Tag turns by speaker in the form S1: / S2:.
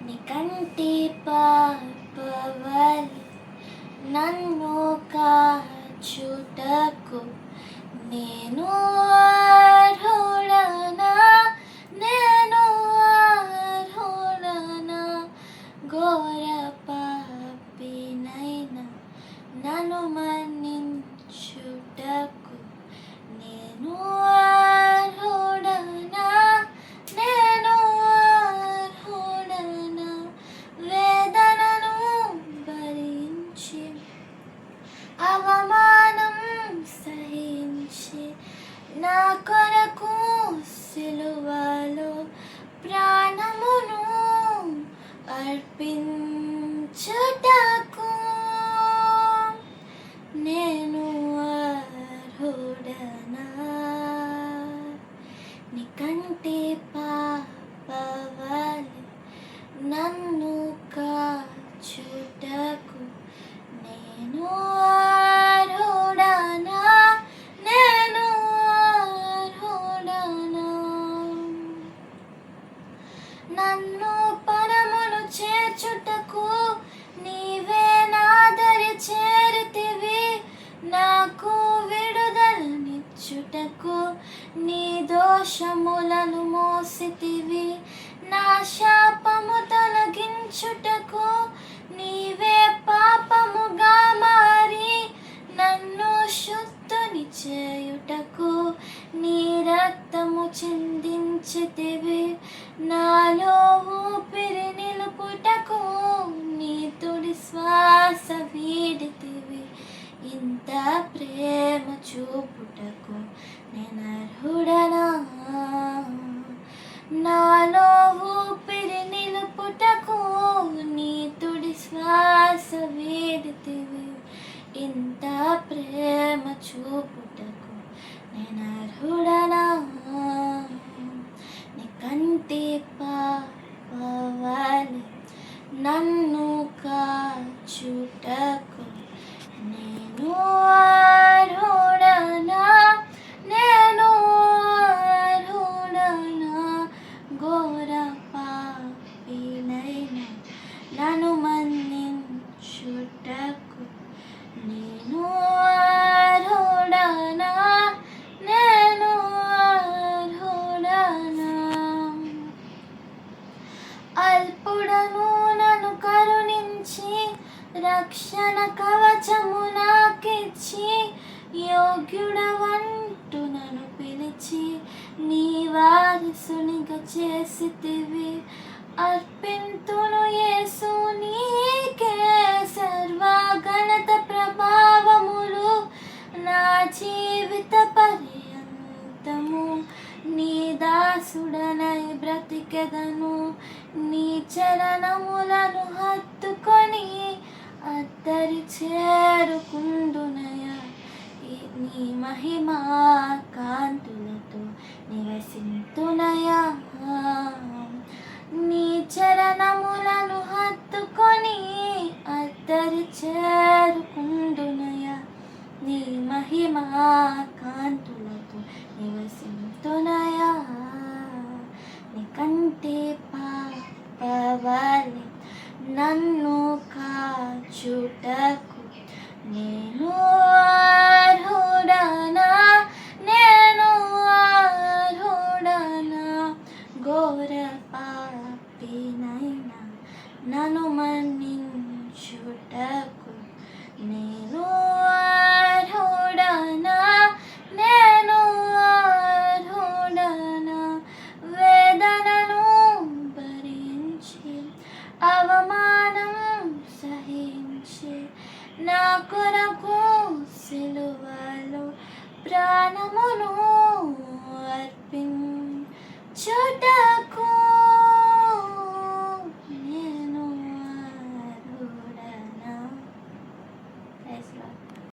S1: నీ కంటి పాపవలె నన్ను కాచుటకు నేను అర్హుడనా, నేను అర్హుడనా, ఘోర పాపినైనా నన్ను మన్నించుటకు నేను అర్హుడనా, నేను అర్హుడనా, వేదనను భరించి అవమానం సహించి నా కొరకు సిలువలో ప్రాణమును అర్పించుటకు నేను అర్హుడనా. నీ కంటి పాపవలె నన్ను కాచుటకు నేను అర్హుడనా, నేను అర్హుడనా, నన్ను పరమును చేర్చుటకు నీవే నాదరి చేరితివి, నాకు విడుదలనిచ్చుటకు నీ దోషములను మోసితివి, నా శాపము తొలగించుటకు నీవే పాపముగా మారి నన్ను శుద్ధుని చేయుటకు నీ రక్తము చిందించితివి, నాలో ఊపిరి నిలుపుటకు నీ తుడి శ్వాస వీడితివి, ఇంత ప్రేమ చూపుటకు నేను అర్హుడనా, నాలో ఊపిరి నిలుపుటకు నీ తుడి శ్వాస వీడితివి, ఇంత ప్రేమ చూపుటకు నేను అర్హుడనా. నీ కంటి పాపవలె నన్ను కాచుటకు నేను అర్హుడనా, నేను అర్హుడనా, ఘోర పాపినైనా నన్ను మన్నించుటకు నేను అర్హుడనా, నేను అర్హుడనా, అల్పుడను నన్ను కరుణించి రక్షణ కవచము నాకిచ్చి యోగ్యుడవంటూ నన్ను పిలిచి నీ వారసునిగా చేసితివి, అర్పింతును యేసు నీకే సర్వ ఘనత ప్రభావములు, నా జీవిత పర్యంతము నీ దాసుడనై బ్రతికెదను, నీ చరణములను హత్తుకొని అద్దరి చేరుకుందునయా, నీ మహిమా కాంతులతో నివసింతునయా, నీ చరణములను హత్తుకొని అద్దరి చేరుకుందునయా, నీ మహిమా కాంతులతో నివసింతునయా. నీ కంటి పాపవలె నన్ను కాచుటకు నేను అర్హుడనా, నేను అర్హుడనా, ఘోర పాపినైనా నన్ను మన్నించుటకు నేను అర్హుడనా, నేను అర్హుడనా, వేదనను భరించి అవమానం సహించి నా కొరకు సిలువలో ప్రాణమును అర్పించుటకు